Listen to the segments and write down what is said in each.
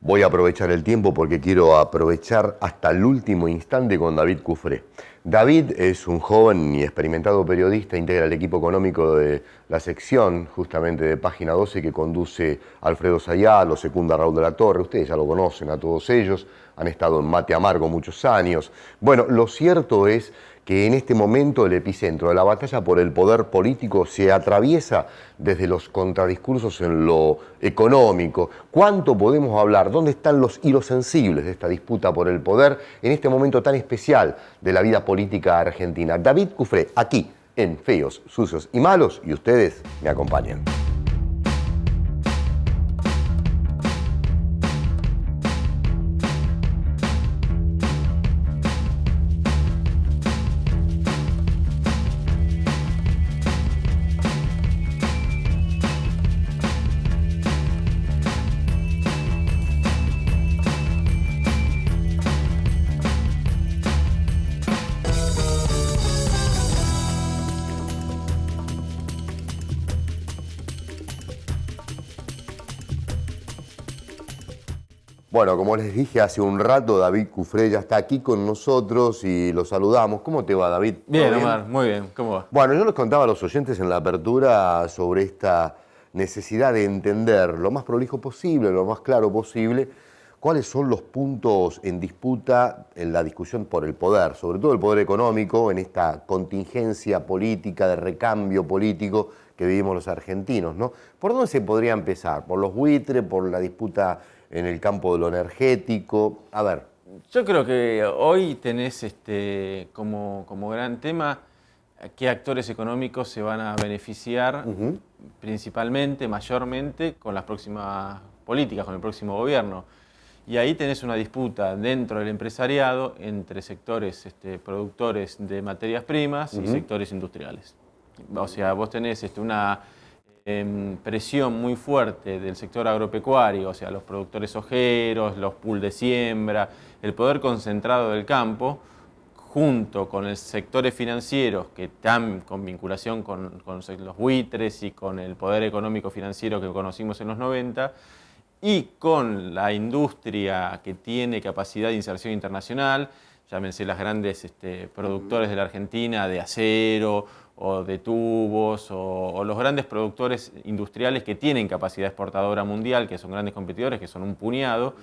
Voy a aprovechar el tiempo porque quiero aprovechar hasta el último instante con David Cufré. David es un joven y experimentado periodista, integra el equipo económico de la sección justamente de Página 12 que conduce Alfredo Sayá, lo secunda Raúl de la Torre, ustedes ya lo conocen a todos ellos, han estado en Mate Amargo muchos años. Bueno, lo cierto es que en este momento el epicentro de la batalla por el poder político se atraviesa desde los contradiscursos en lo económico. ¿Cuánto podemos hablar? ¿Dónde están los hilos sensibles de esta disputa por el poder en este momento tan especial de la vida política argentina? David Cufré, aquí en Feos, Sucios y Malos, y ustedes me acompañan. Bueno, como les dije hace un rato, David Cufré ya está aquí con nosotros y lo saludamos. ¿Cómo te va, David? Bien, Omar, muy bien. ¿Cómo va? Bueno, yo les contaba a los oyentes en la apertura sobre esta necesidad de entender lo más prolijo posible, lo más claro posible, cuáles son los puntos en disputa en la discusión por el poder, sobre todo el poder económico, en esta contingencia política, de recambio político que vivimos los argentinos, ¿no? ¿Por dónde se podría empezar? ¿Por los buitres? ¿Por la disputa en el campo de lo energético? A ver. Yo creo que hoy tenés como gran tema qué actores económicos se van a beneficiar principalmente, mayormente, con las próximas políticas, con el próximo gobierno. Y ahí tenés una disputa dentro del empresariado entre sectores productores de materias primas y sectores industriales. O sea, vos tenés una presión muy fuerte del sector agropecuario, o sea, los productores sojeros, los pools de siembra, el poder concentrado del campo, junto con los sectores financieros que están con vinculación con los buitres y con el poder económico financiero que conocimos en los 90, y con la industria que tiene capacidad de inserción internacional, llámense las grandes productores de la Argentina de acero o de tubos, o los grandes productores industriales que tienen capacidad exportadora mundial, que son grandes competidores, que son un puñado,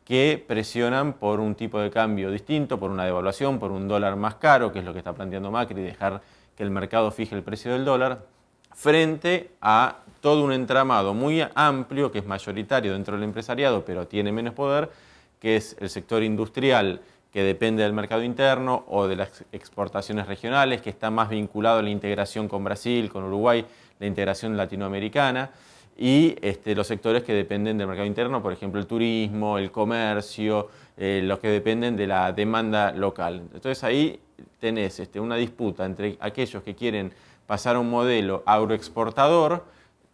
que presionan por un tipo de cambio distinto, por una devaluación, por un dólar más caro, que es lo que está planteando Macri, dejar que el mercado fije el precio del dólar, frente a todo un entramado muy amplio, que es mayoritario dentro del empresariado, pero tiene menos poder, que es el sector industrial, que depende del mercado interno o de las exportaciones regionales, que está más vinculado a la integración con Brasil, con Uruguay, la integración latinoamericana, y los sectores que dependen del mercado interno, por ejemplo el turismo, el comercio, los que dependen de la demanda local. Entonces ahí tenés una disputa entre aquellos que quieren pasar a un modelo agroexportador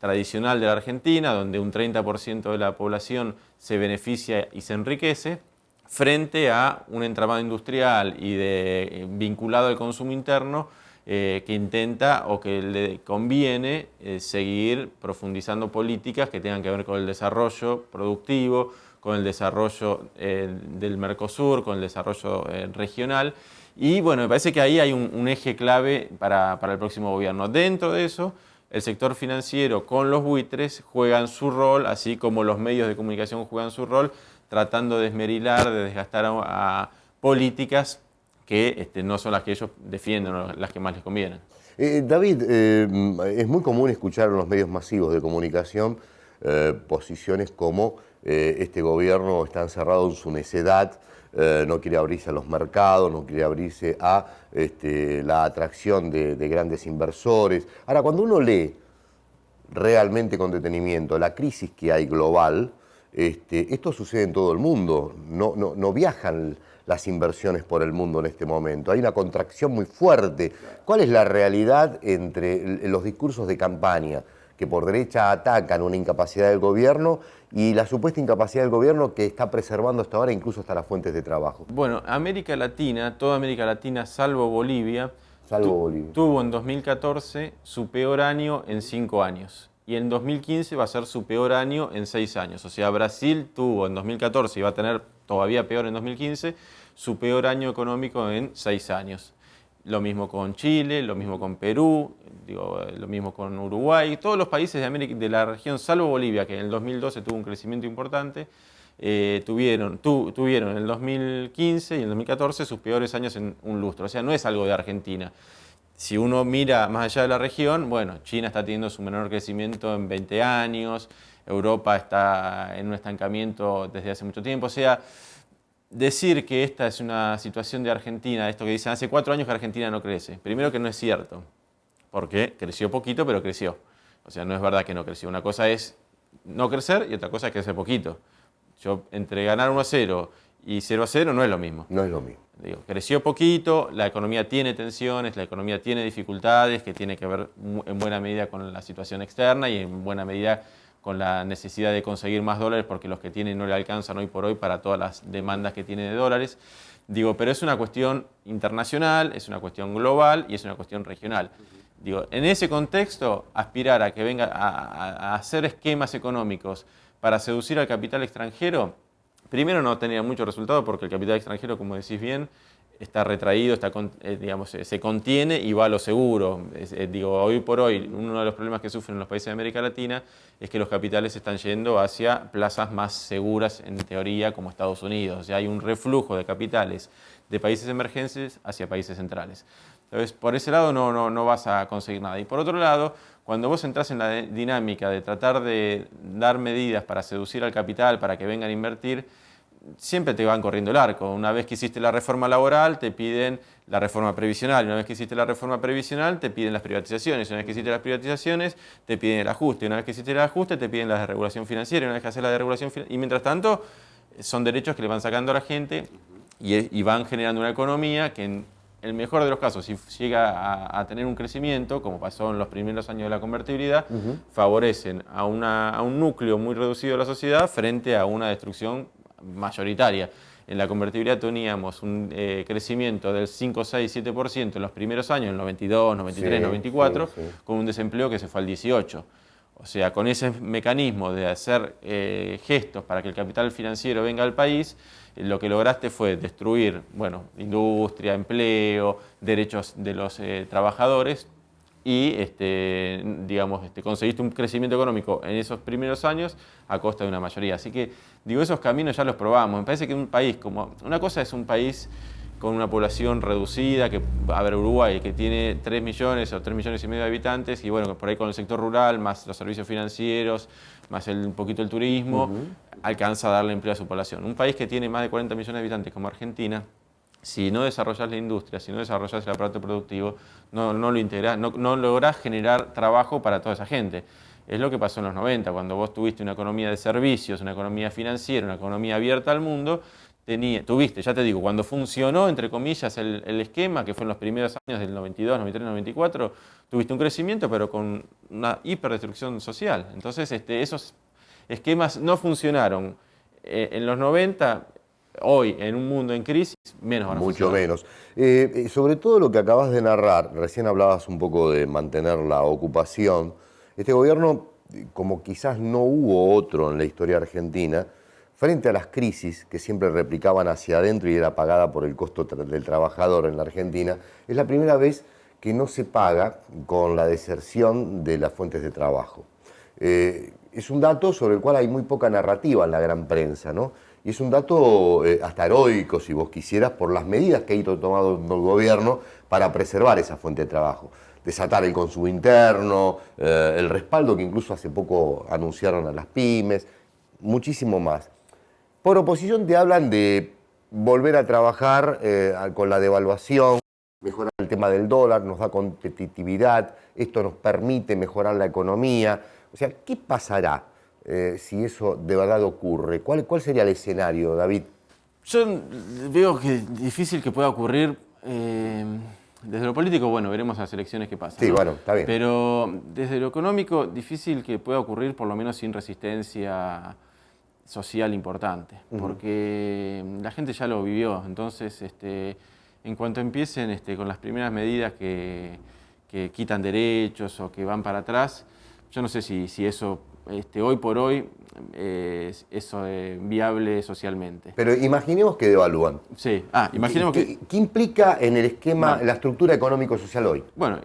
tradicional de la Argentina, donde un 30% de la población se beneficia y se enriquece, frente a un entramado industrial y vinculado al consumo interno que intenta o que le conviene seguir profundizando políticas que tengan que ver con el desarrollo productivo, con el desarrollo del Mercosur, con el desarrollo regional. Y bueno, me parece que ahí hay un eje clave para el próximo gobierno. Dentro de eso, el sector financiero con los buitres juegan su rol, así como los medios de comunicación juegan su rol, tratando de esmerilar, de desgastar a políticas que no son las que ellos defienden o las que más les convienen. David, es muy común escuchar en los medios masivos de comunicación posiciones como este gobierno está encerrado en su necedad, no quiere abrirse a los mercados, no quiere abrirse a la atracción de grandes inversores. Ahora, cuando uno lee realmente con detenimiento la crisis que hay global, esto sucede en todo el mundo, no viajan las inversiones por el mundo en este momento, hay una contracción muy fuerte. ¿Cuál es la realidad entre los discursos de campaña que por derecha atacan una incapacidad del gobierno y la supuesta incapacidad del gobierno que está preservando hasta ahora incluso hasta las fuentes de trabajo? Bueno, América Latina, toda América Latina salvo Bolivia, Salvo Bolivia. tuvo en 2014 su peor año en 5 años. y en 2015 va a ser su peor año en 6 años. O sea, Brasil tuvo en 2014 y va a tener todavía peor en 2015 su peor año económico en 6 años. Lo mismo con Chile, lo mismo con Perú, lo mismo con Uruguay. Todos los países de América, de la región, salvo Bolivia, que en el 2012 tuvo un crecimiento importante, tuvieron en el 2015 y en el 2014 sus peores años en un lustro. O sea, no es algo de Argentina. Si uno mira más allá de la región, bueno, China está teniendo su menor crecimiento en 20 años, Europa está en un estancamiento desde hace mucho tiempo. O sea, decir que esta es una situación de Argentina, esto que dicen hace 4 años que Argentina no crece, primero que no es cierto, porque creció poquito, pero creció. O sea, no es verdad que no creció. Una cosa es no crecer y otra cosa es crecer poquito. Entre ganar 1-0 y 0-0 no es lo mismo. No es lo mismo. Digo, creció poquito, la economía tiene tensiones, la economía tiene dificultades que tiene que ver en buena medida con la situación externa y en buena medida con la necesidad de conseguir más dólares porque los que tienen no le alcanzan hoy por hoy para todas las demandas que tiene de dólares. Digo, pero es una cuestión internacional, es una cuestión global y es una cuestión regional. Digo, en ese contexto, aspirar a que venga a hacer esquemas económicos para seducir al capital extranjero, primero no tenía mucho resultado porque el capital extranjero, como decís bien, está retraído, se contiene y va a lo seguro. Hoy por hoy, uno de los problemas que sufren los países de América Latina es que los capitales están yendo hacia plazas más seguras, en teoría, como Estados Unidos. O sea, hay un reflujo de capitales de países emergentes hacia países centrales. Entonces, por ese lado no vas a conseguir nada. Y por otro lado, cuando vos entras en la dinámica de tratar de dar medidas para seducir al capital, para que vengan a invertir, siempre te van corriendo el arco. Una vez que hiciste la reforma laboral, te piden la reforma previsional. Una vez que hiciste la reforma previsional, te piden las privatizaciones. Una vez que hiciste las privatizaciones, te piden el ajuste. Una vez que hiciste el ajuste, te piden la desregulación financiera. Una vez que haces la desregulación financiera, y mientras tanto, son derechos que le van sacando a la gente y van generando una economía que en el mejor de los casos, si llega a tener un crecimiento, como pasó en los primeros años de la convertibilidad, favorecen a un núcleo muy reducido de la sociedad frente a una destrucción mayoritaria. En la convertibilidad teníamos un crecimiento del 5, 6, 7% en los primeros años, en el 92, 93, 94, con un desempleo que se fue al 18%. O sea, con ese mecanismo de hacer gestos para que el capital financiero venga al país, lo que lograste fue destruir, industria, empleo, derechos de los trabajadores y conseguiste un crecimiento económico en esos primeros años a costa de una mayoría. Así que, esos caminos ya los probamos. Me parece que una cosa es un país con una población reducida, Uruguay, que tiene 3 millones o 3 millones y medio de habitantes, y por ahí con el sector rural, más los servicios financieros, más un poquito el turismo, alcanza a darle empleo a su población. Un país que tiene más de 40 millones de habitantes como Argentina, si no desarrollas la industria, si no desarrollas el aparato productivo, no lo integrás, no lográs generar trabajo para toda esa gente. Es lo que pasó en los 90, cuando vos tuviste una economía de servicios, una economía financiera, una economía abierta al mundo, cuando funcionó, entre comillas, el esquema, que fue en los primeros años del 92, 93, 94, tuviste un crecimiento, pero con una hiperdestrucción social. Entonces, esos esquemas no funcionaron en los 90, hoy, en un mundo en crisis, menos van a Mucho funcionar. menos. Sobre todo lo que acabas de narrar, recién hablabas un poco de mantener la ocupación. Este gobierno, como quizás no hubo otro en la historia argentina, frente a las crisis que siempre replicaban hacia adentro y era pagada por el costo del trabajador en la Argentina, es la primera vez que no se paga con la deserción de las fuentes de trabajo. Es un dato sobre el cual hay muy poca narrativa en la gran prensa, ¿no? Y es un dato hasta heroico, si vos quisieras, por las medidas que ha ido tomando el gobierno para preservar esa fuente de trabajo. Desatar el consumo interno, el respaldo que incluso hace poco anunciaron a las pymes, muchísimo más. Por oposición te hablan de volver a trabajar con la devaluación, mejorar el tema del dólar, nos da competitividad, esto nos permite mejorar la economía. O sea, ¿qué pasará si eso de verdad ocurre? ¿Cuál sería el escenario, David? Yo veo que es difícil que pueda ocurrir. Desde lo político, veremos las elecciones que pasan. Sí, ¿no? bueno, está bien. Pero desde lo económico, difícil que pueda ocurrir, por lo menos sin resistencia social importante, porque la gente ya lo vivió. Entonces, en cuanto empiecen con las primeras medidas que quitan derechos o que van para atrás, Yo no sé si eso hoy por hoy es viable socialmente. Pero imaginemos que devalúan. Sí, imaginemos que... ¿Qué implica en el esquema Vale. la estructura económico-social hoy? Bueno,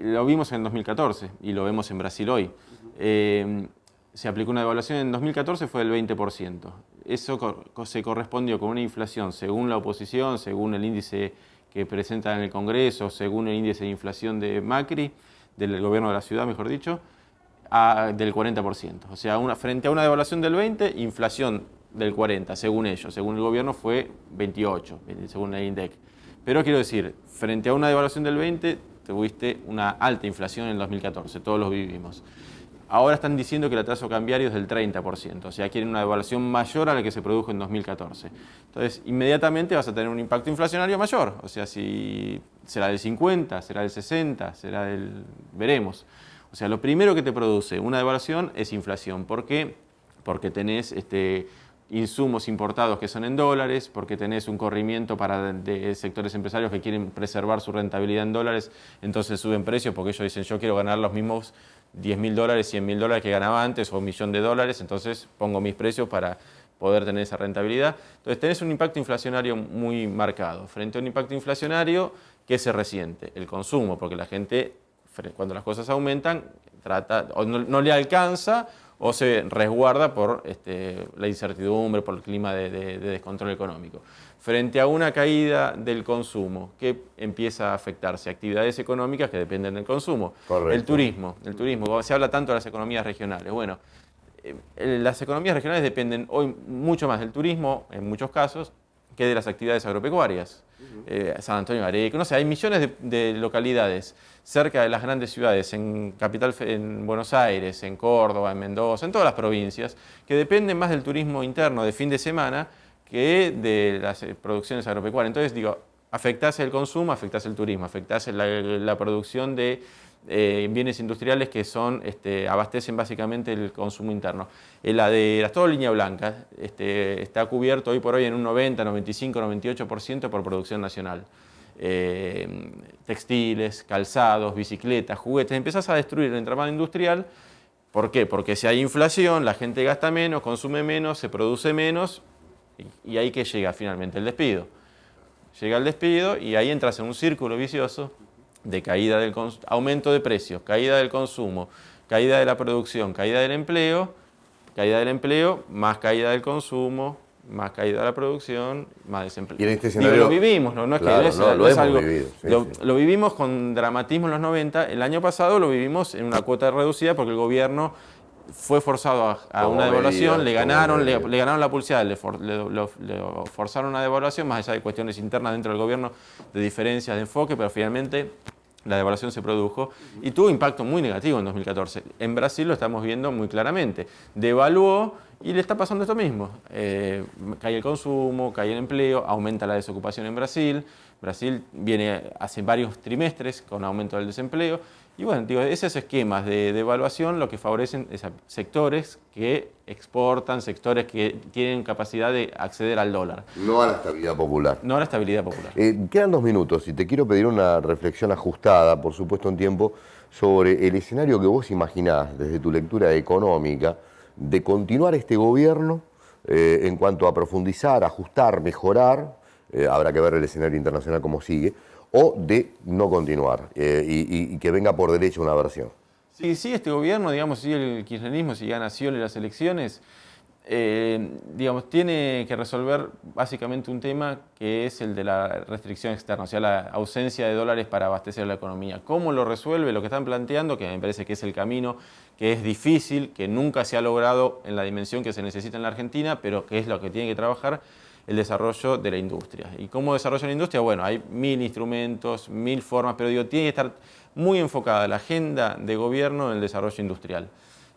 lo vimos en 2014 y lo vemos en Brasil hoy. Se aplicó una devaluación en 2014, fue del 20%. Eso se correspondió con una inflación, según la oposición, según el índice que presenta en el Congreso, según el índice de inflación de Macri, del gobierno de la ciudad, mejor dicho, del 40%. O sea, frente a una devaluación del 20%, inflación del 40%, según ellos. Según el gobierno fue 28%, según el INDEC. Pero quiero decir, frente a una devaluación del 20%, tuviste una alta inflación en el 2014, todos lo vivimos. Ahora están diciendo que el atraso cambiario es del 30%, o sea, quieren una devaluación mayor a la que se produjo en 2014. Entonces, inmediatamente vas a tener un impacto inflacionario mayor, o sea, si será del 50, será del 60, será del... veremos. O sea, lo primero que te produce una devaluación es inflación. ¿Por qué? Porque tenés insumos importados que son en dólares, porque tenés un corrimiento de sectores empresarios que quieren preservar su rentabilidad en dólares, entonces suben precios porque ellos dicen yo quiero ganar los mismos $10.000, $100.000 que ganaba antes o $1.000.000, entonces pongo mis precios para poder tener esa rentabilidad. Entonces tenés un impacto inflacionario muy marcado. Frente a un impacto inflacionario, ¿qué se resiente? El consumo, porque la gente, cuando las cosas aumentan, o no le alcanza o se resguarda por la incertidumbre, por el clima de descontrol económico. Frente a una caída del consumo, ¿qué empieza a afectarse? Actividades económicas que dependen del consumo. Correcto. El turismo, se habla tanto de las economías regionales. Bueno, las economías regionales dependen hoy mucho más del turismo, en muchos casos, que de las actividades agropecuarias. San Antonio de Areco, no sé, hay millones de localidades cerca de las grandes ciudades, en Buenos Aires, en Córdoba, en Mendoza, en todas las provincias, que dependen más del turismo interno de fin de semana que de las producciones agropecuarias. Entonces, digo, afectase el consumo, afectase el turismo, afectase la producción de bienes industriales que abastecen básicamente el consumo interno. Heladeras, todo línea blanca, está cubierto hoy por hoy en un 90, 95, 98% por producción nacional. Textiles, calzados, bicicletas, juguetes, empezás a destruir el entramado industrial. ¿Por qué? Porque si hay inflación, la gente gasta menos, consume menos, se produce menos, y ahí que llega finalmente el despido. Llega el despido y ahí entras en un círculo vicioso de caída aumento de precios, caída del consumo, caída de la producción, caída del empleo, más caída del consumo, más caída de la producción, más desempleo. Y en este escenario, lo vivimos, no es claro, que lo hemos vivido. Sí, lo vivimos con dramatismo en los 90, el año pasado lo vivimos en una cuota reducida porque el gobierno fue forzado a una devaluación, le ganaron la pulseada, le forzaron una devaluación, más allá de cuestiones internas dentro del gobierno, de diferencias de enfoque, pero finalmente la devaluación se produjo y tuvo impacto muy negativo en 2014. En Brasil lo estamos viendo muy claramente. Devaluó y le está pasando esto mismo. Cae el consumo, cae el empleo, aumenta la desocupación en Brasil. Brasil viene hace varios trimestres con aumento del desempleo. Y bueno, digo, esos esquemas de devaluación lo que favorecen es a sectores que exportan, sectores que tienen capacidad de acceder al dólar. No a la estabilidad popular. No a la estabilidad popular. Quedan 2 minutos y te quiero pedir una reflexión ajustada, por supuesto en tiempo, sobre el escenario que vos imaginás desde tu lectura económica de continuar este gobierno en cuanto a profundizar, ajustar, mejorar, habrá que ver el escenario internacional cómo sigue, o de no continuar y que venga por derecho una versión. Si sigue este gobierno, digamos, si el kirchnerismo, si gana Scioli las elecciones, digamos, tiene que resolver básicamente un tema que es el de la restricción externa, o sea, la ausencia de dólares para abastecer la economía. ¿Cómo lo resuelve? Lo que están planteando, que me parece que es el camino, que es difícil, que nunca se ha logrado en la dimensión que se necesita en la Argentina, pero que es lo que tiene que trabajar, el desarrollo de la industria. ¿Y cómo desarrolla la industria? Bueno, hay 1000 instrumentos, 1000 formas, pero digo, tiene que estar muy enfocada la agenda de gobierno en el desarrollo industrial.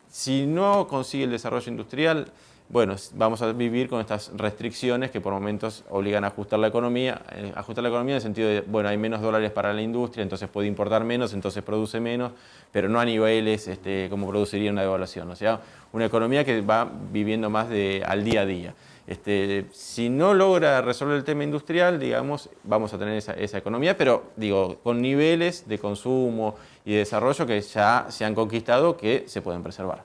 Si no consigue el desarrollo industrial, bueno, vamos a vivir con estas restricciones que por momentos obligan a ajustar la economía. Ajustar la economía en el sentido de, bueno, hay menos dólares para la industria, entonces puede importar menos, entonces produce menos, pero no a niveles como produciría una devaluación. O sea, una economía que va viviendo más al día a día. Si no logra resolver el tema industrial, digamos, vamos a tener esa economía, pero digo, con niveles de consumo y de desarrollo que ya se han conquistado que se pueden preservar.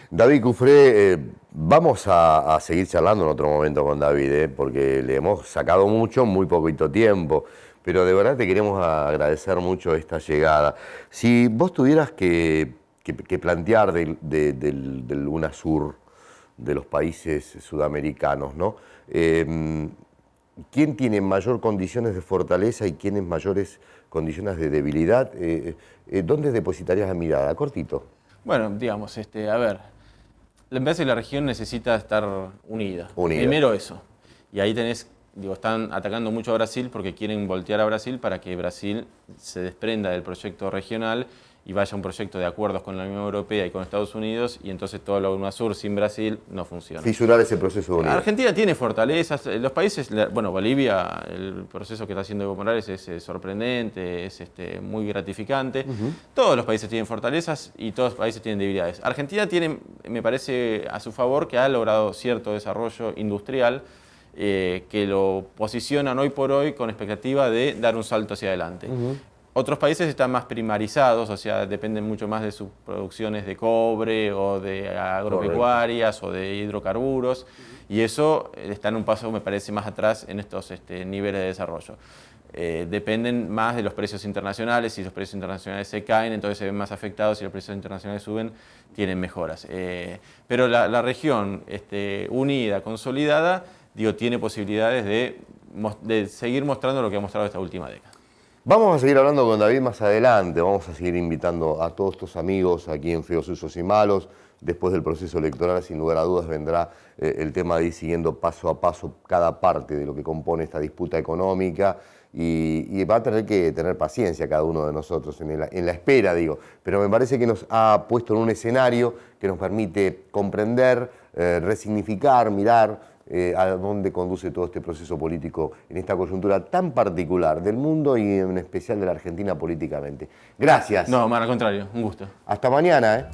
David Cufré, vamos a seguir charlando en otro momento con David, porque le hemos sacado mucho, muy poquito tiempo, pero de verdad te queremos agradecer mucho esta llegada. Si vos tuvieras que plantear del UNASUR, de los países sudamericanos, ¿no? ¿Quién tiene mayor condiciones de fortaleza y quiénes mayores condiciones de debilidad? ¿Dónde depositarías la mirada? Cortito. Bueno, digamos, a ver, la empresa y la región necesita estar unida. Unida. Primero eso. Y ahí tenés, digo, están atacando mucho a Brasil porque quieren voltear a Brasil para que Brasil se desprenda del proyecto regional y vaya a un proyecto de acuerdos con la Unión Europea y con Estados Unidos, y entonces todo lo UNASUR sin Brasil no funciona. Fisurar ese proceso de unidad. Argentina tiene fortalezas, los países, bueno, Bolivia, el proceso que está haciendo Evo Morales es sorprendente, es muy gratificante. Todos los países tienen fortalezas y todos los países tienen debilidades. Argentina tiene, me parece, a su favor que ha logrado cierto desarrollo industrial que lo posicionan hoy por hoy con expectativa de dar un salto hacia adelante. Otros países están más primarizados, o sea, dependen mucho más de sus producciones de cobre o de agropecuarias o de hidrocarburos, y eso está en un paso, me parece, más atrás en estos niveles de desarrollo. Dependen más de los precios internacionales, si los precios internacionales se caen, entonces se ven más afectados, si los precios internacionales suben, tienen mejoras. Pero la región unida, consolidada, digo, tiene posibilidades de seguir mostrando lo que ha mostrado esta última década. Vamos a seguir hablando con David más adelante, vamos a seguir invitando a todos estos amigos aquí en Feos, Usos y Malos. Después del proceso electoral, sin lugar a dudas, vendrá el tema de ir siguiendo paso a paso cada parte de lo que compone esta disputa económica y va a tener que tener paciencia cada uno de nosotros en la espera, digo. Pero me parece que nos ha puesto en un escenario que nos permite comprender, resignificar, mirar a dónde conduce todo este proceso político en esta coyuntura tan particular del mundo y en especial de la Argentina políticamente. Gracias. No, al contrario, un gusto. Hasta mañana, ¿eh?